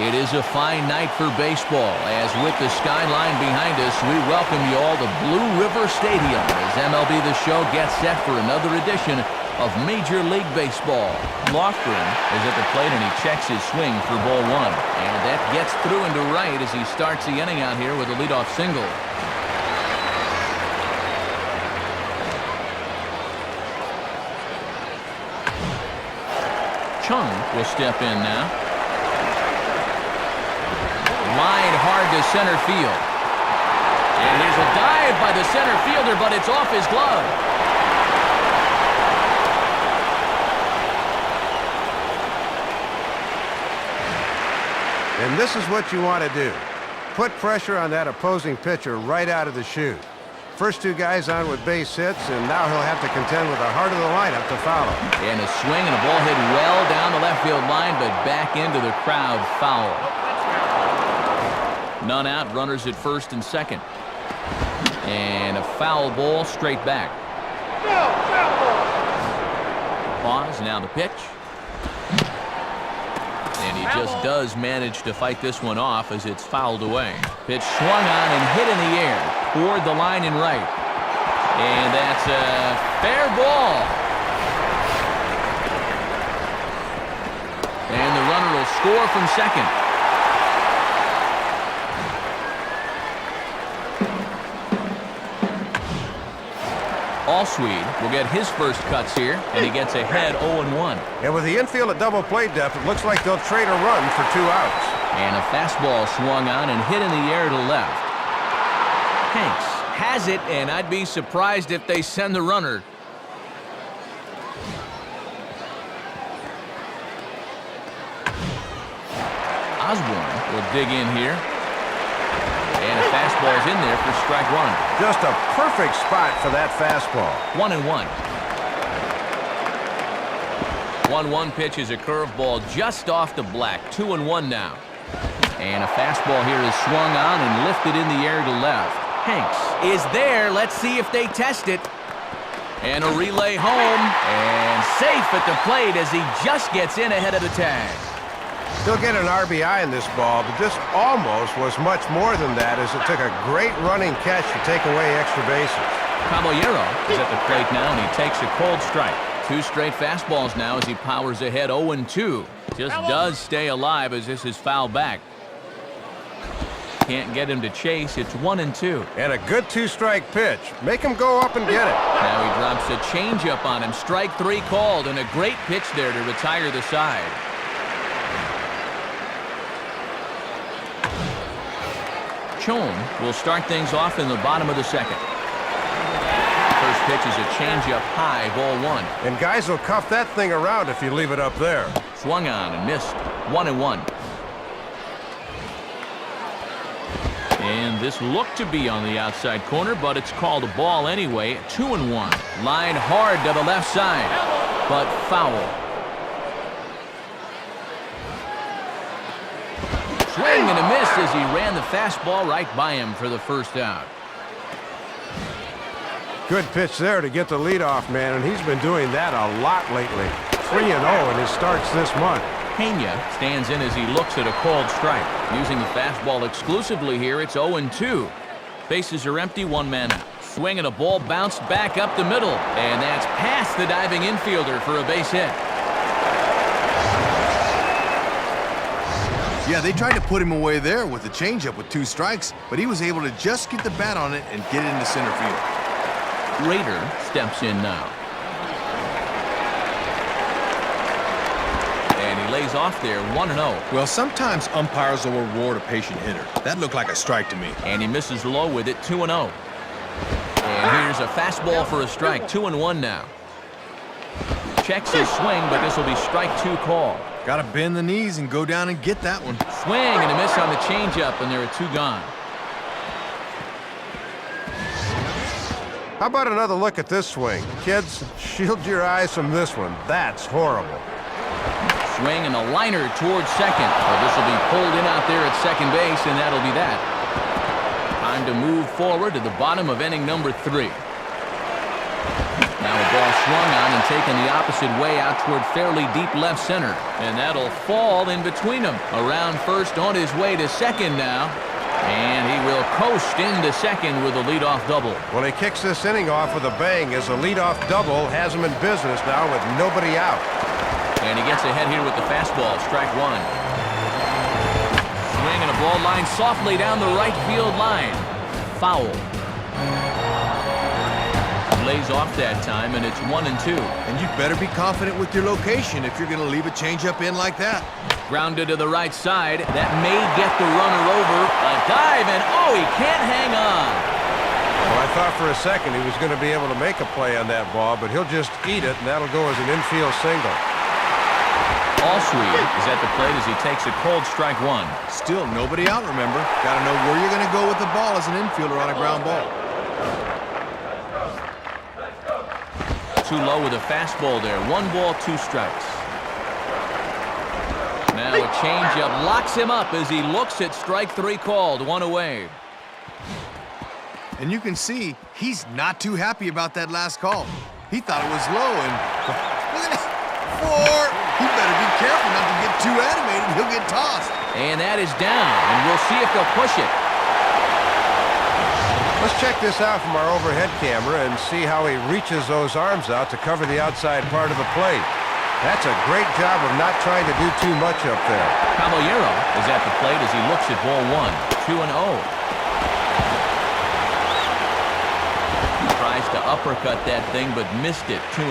It is a fine night for baseball, as with the skyline behind us, we welcome you all to Blue River Stadium as MLB The Show gets set for another edition of Major League Baseball. Lofgren is at the plate and he checks his swing for ball one. And that gets through into right as he starts the inning out here with a leadoff single. Chung will step in now. Line hard to center field. And there's a dive by the center fielder, but it's off his glove. And this is what you want to do. Put pressure on that opposing pitcher right out of the chute. First two guys on with base hits, and now he'll have to contend with the heart of the lineup to follow. And a swing and a ball hit well down the left field line, but back into the crowd, foul. None out, runners at first and second. And a foul ball straight back. Pause, now the pitch. And he just does manage to fight this one off as it's fouled away. Pitch swung on and hit in the air toward the line and right. And that's a fair ball. And the runner will score from second. Allswede will get his first cuts here, and he gets ahead 0-1. And with the infield at double play depth, it looks like they'll trade a run for 2 outs. And a fastball swung on and hit in the air to left. Hanks has it, and I'd be surprised if they send the runner. Osborne will dig in here. And a fastball's in there for strike one. Just a perfect spot for that fastball. 1-1. 1-1 pitch is a curveball just off the black. 2-1 now. And a fastball here is swung on and lifted in the air to left. Hanks is there. Let's see if they test it. And a relay home. And safe at the plate as he just gets in ahead of the tag. He'll get an RBI in this ball, but this almost was much more than that as it took a great running catch to take away extra bases. Caballero is at the plate now, and he takes a cold strike. 2 straight fastballs now as he powers ahead 0-2. Just does stay alive as this is fouled back. Can't get him to chase. It's 1-2. And a good 2-strike pitch. Make him go up and get it. Now he drops a changeup on him. Strike 3 called, and a great pitch there to retire the side. Chone will start things off in the bottom of the second. First pitch is a changeup high, ball 1. And guys will cuff that thing around if you leave it up there. Swung on and missed. 1-1. And this looked to be on the outside corner, but it's called a ball anyway. 2-1. Line hard to the left side, but foul. Swing and a miss as he ran the fastball right by him for the first out. Good pitch there to get the leadoff man, and he's been doing that a lot lately. 3-0 in his starts this month. Pena stands in as he looks at a called strike. Using the fastball exclusively here, it's 0-2. Bases are empty, 1 man out. Swing and a ball bounced back up the middle, and that's past the diving infielder for a base hit. Yeah, they tried to put him away there with the changeup with 2 strikes, but he was able to just get the bat on it and get it into center field. Rader steps in now. And he lays off there, 1-0. Well, sometimes umpires will reward a patient hitter. That looked like a strike to me. And he misses low with it, 2-0. And here's a fastball for a strike, 2-1 now. Checks his swing, but this will be strike 2 call. Got to bend the knees and go down and get that one. Swing and a miss on the changeup, and there are 2 gone. How about another look at this swing? Kids, shield your eyes from this one. That's horrible. Swing and a liner towards second. Well, this will be pulled in out there at second base, and that'll be that. Time to move forward to the bottom of inning number 3. Now a Ball swung on and taken the opposite way out toward fairly deep left center. And that'll fall in between them. Around first, on his way to second now. And he will coast into second with a leadoff double. Well, he kicks this inning off with a bang as a leadoff double has him in business now with nobody out. And he gets ahead here with the fastball. Strike one. Swing and a ball line softly down the right field line. Foul. Lays off that time, and it's 1-2. And you better be confident with your location if you're going to leave a changeup in like that. Grounded to the right side. That may get the runner over. A dive, and oh, he can't hang on. Well, I thought for a second he was going to be able to make a play on that ball, but he'll just eat it, and that'll go as an infield single. Allsweed is at the plate as he takes a cold strike one. Still nobody out, remember. Got to know where you're going to go with the ball as an infielder on a ground ball. Too low with a fastball there. 1 ball, 2 strikes. Now a changeup locks him up as he looks at strike 3 called. 1 away. And you can see he's not too happy about that last call. He thought it was low, and look at that. 4. He better be careful not to get too animated. He'll get tossed. And that is down, and we'll see if they'll push it. Let's check this out from our overhead camera and see how he reaches those arms out to cover the outside part of the plate. That's a great job of not trying to do too much up there. Caballero is at the plate as he looks at ball 1. 2-0. Tries to uppercut that thing, but missed it. 2-1.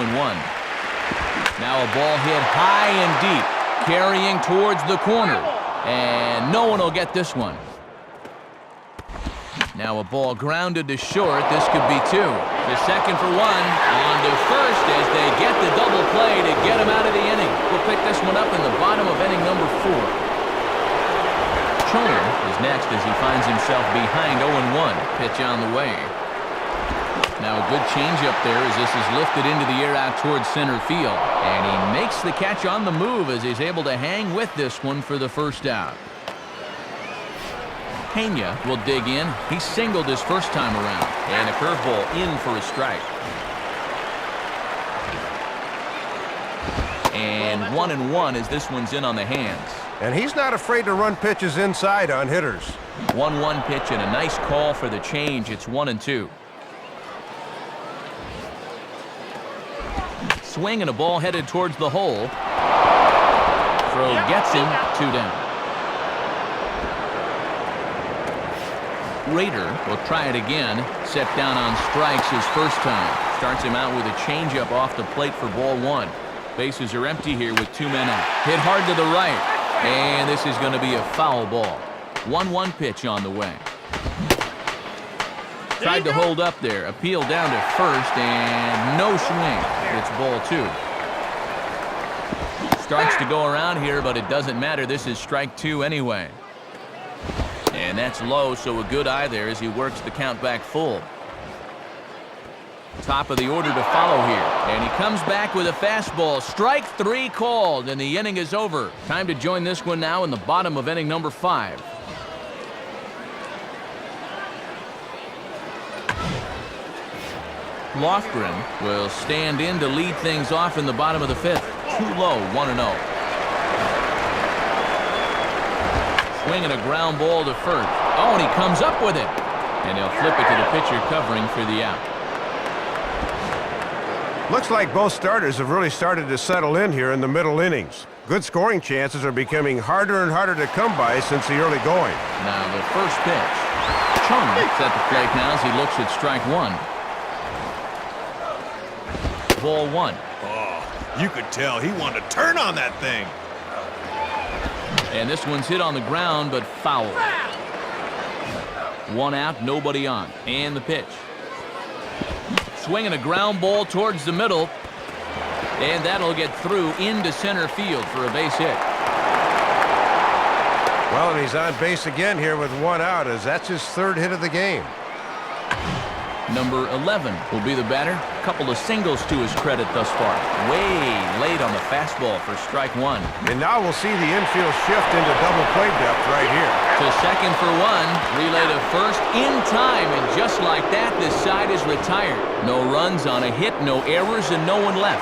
Now a ball hit high and deep, carrying towards the corner. And no one will get this one. Now a ball grounded to short. This could be 2. The second for 1. On to first as they get the double play to get him out of the inning. We'll pick this one up in the bottom of inning number 4. Choner is next as he finds himself behind 0-1. Pitch on the way. Now a good changeup there as this is lifted into the air out towards center field. And he makes the catch on the move as he's able to hang with this one for the first out. Pena will dig in. He singled his first time around. And a curveball in for a strike. And 1-1 as this one's in on the hands. And he's not afraid to run pitches inside on hitters. 1-1 pitch and a nice call for the change. It's 1-2. Swing and a ball headed towards the hole. Throw gets him. 2 down. Rader will try it again. Set down on strikes his first time. Starts him out with a changeup off the plate for ball 1. Bases are empty here with 2 men out. Hit hard to the right. And this is going to be a foul ball. 1-1 pitch on the way. Tried to hold up there. Appeal down to first and no swing. It's ball 2. Starts to go around here, but it doesn't matter. This is strike 2 anyway. And that's low, so a good eye there as he works the count back full. Top of the order to follow here. And he comes back with a fastball. Strike 3 called, and the inning is over. Time to join this one now in the bottom of inning number 5. Lofgren will stand in to lead things off in the bottom of the 5th. Too low, 1-0. Swinging a ground ball to first. Oh, and he comes up with it. And he'll flip it to the pitcher covering for the out. Looks like both starters have really started to settle in here in the middle innings. Good scoring chances are becoming harder and harder to come by since the early going. Now the first pitch. Chung is at the plate now as he looks at strike 1. Ball 1. Oh, you could tell he wanted to turn on that thing. And this one's hit on the ground, but foul. 1 out, nobody on. And the pitch. Swinging a ground ball towards the middle. And that'll get through into center field for a base hit. Well, and he's on base again here with 1 out as that's his 3rd hit of the game. Number 11 will be the batter. A couple of singles to his credit thus far. Way late right on the fastball for strike one. And now we'll see the infield shift into double play depth right here. To second for one. Relay to first in time, and just like that, this side is retired. No runs on a hit, no errors, and no one left.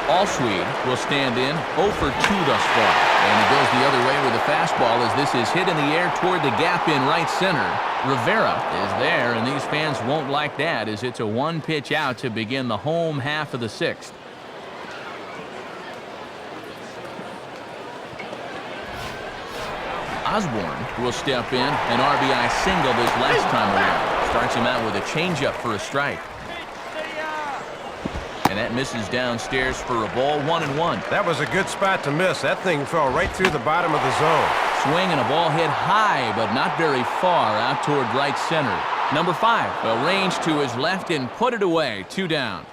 Allswede will stand in 0 for 2 thus far. And he goes the other way with a fastball as this is hit in the air toward the gap in right center. Rivera is there, and these fans won't like that as it's a one-pitch out to begin the home half of the sixth. Osborne will step in, an RBI single this last time around. Starts him out with a changeup for a strike. And that misses downstairs for a ball, 1-1. That was a good spot to miss. That thing fell right through the bottom of the zone. Swing and a ball hit high, but not very far out toward right center. Number 5 will range to his left and put it away, 2 down.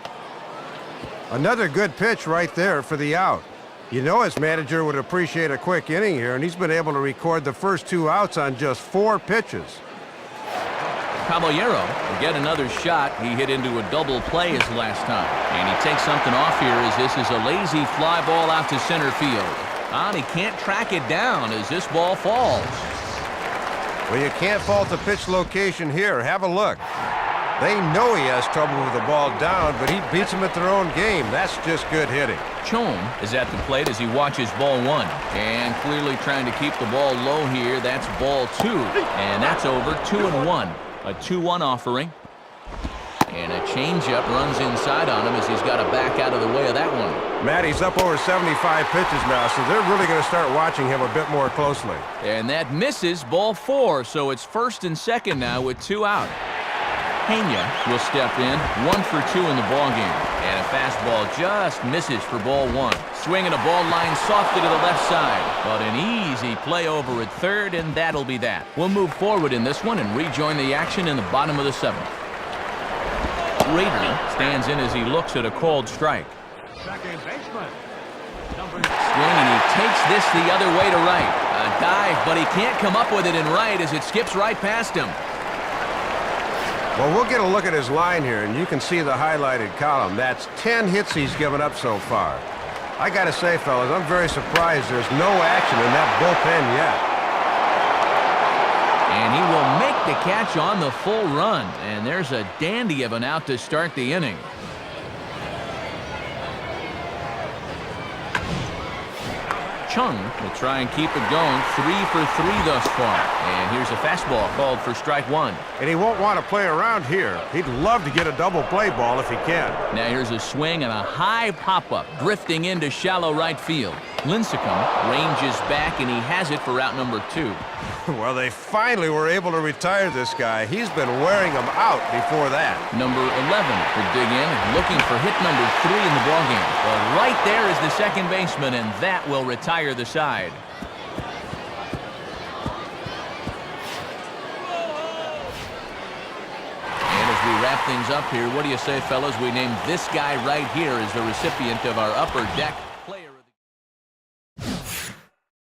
Another good pitch right there for the out. You know his manager would appreciate a quick inning here, and he's been able to record the first 2 outs on just 4 pitches. Caballero will get another shot. He hit into a double play his last time. And he takes something off here as this is a lazy fly ball out to center field. And he can't track it down as this ball falls. Well, you can't fault the pitch location here. Have a look. They know he has trouble with the ball down, but he beats them at their own game. That's just good hitting. Chome is at the plate as he watches ball 1. And clearly trying to keep the ball low here. That's ball 2. And that's over, 2-1. A 2-1 offering. And a changeup runs inside on him as he's got to back out of the way of that one. Matt, he's up over 75 pitches now, so they're really going to start watching him a bit more closely. And that misses, ball 4, so it's first and second now with 2 out. Pena will step in, 1 for 2 in the ballgame. And a fastball just misses for ball 1. Swinging a ball line softly to the left side. But an easy play over at third, and that'll be that. We'll move forward in this one and rejoin the action in the bottom of the 7th. Rader stands in as he looks at a called strike. Second baseman. Swing, and he takes this the other way to right. A dive, but he can't come up with it in right as it skips right past him. Well, we'll get a look at his line here, and you can see the highlighted column. That's 10 hits he's given up so far. I got to say, fellas, I'm very surprised there's no action in that bullpen yet. And he will make the catch on the full run. And there's a dandy of an out to start the inning. Chung will try and keep it going. 3 for 3 thus far. And here's a fastball called for strike 1. And he won't want to play around here. He'd love to get a double play ball if he can. Now here's a swing and a high pop-up drifting into shallow right field. Lincecum ranges back, and he has it for out number 2. Well, they finally were able to retire this guy. He's been wearing them out before that. Number 11 will dig in, looking for hit number 3 in the ballgame. But right there is the second baseman, and that will retire the side. And as we wrap things up here, what do you say, fellas? We named this guy right here as the recipient of our Upper Deck